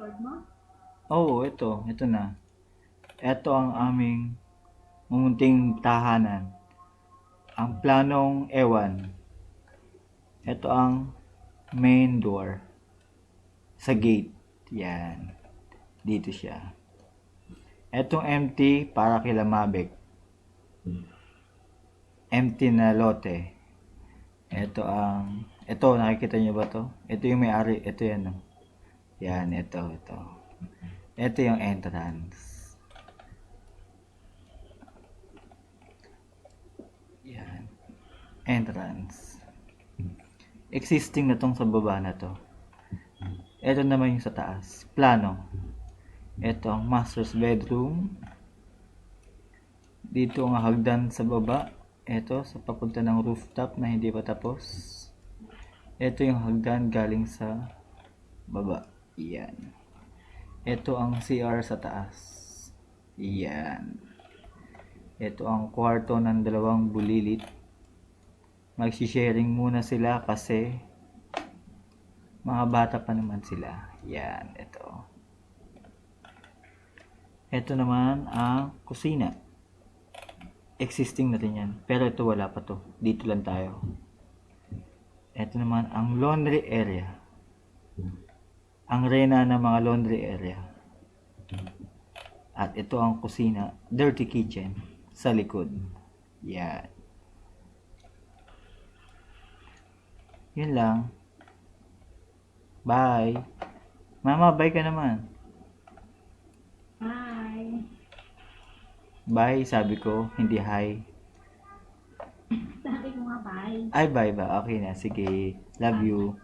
record mo? Oo, ito na. Ito ang aming mumunting tahanan. Ang planong ewan. Ito ang main door. Sa gate. Yan. Dito siya. Etong empty para kila Mabek. Empty na lote. Ito, nakikita niyo ba to? Ito yung may-ari. Ito yan. Oh. Yan, ito. Ito yung entrance. Yan. Entrance. Existing na tong sa baba na to. Ito naman yung sa taas. Plano. Ito ang master's bedroom. Dito ang hagdan sa baba. Ito, sa papunta ng rooftop na hindi pa tapos. Ito yung hagdan galing sa baba. Yan. Ito ang CR sa taas. Yan. Ito ang kwarto ng dalawang bulilit. Magsisharing muna sila kasi mga bata pa naman sila. Yan, ito. Ito naman ang kusina. Existing na rin yan. Pero ito wala pa to. Dito lang tayo. Ito naman ang laundry area. Ang rena ng mga laundry area. At ito ang kusina. Dirty kitchen. Sa likod. Yan. Yun lang. Bye. Mama, bye ka naman. Hi! Bye, sabi ko. Hindi hi. Sabi ko nga bye. Ay, bye ba? Okay na. Sige. Love you.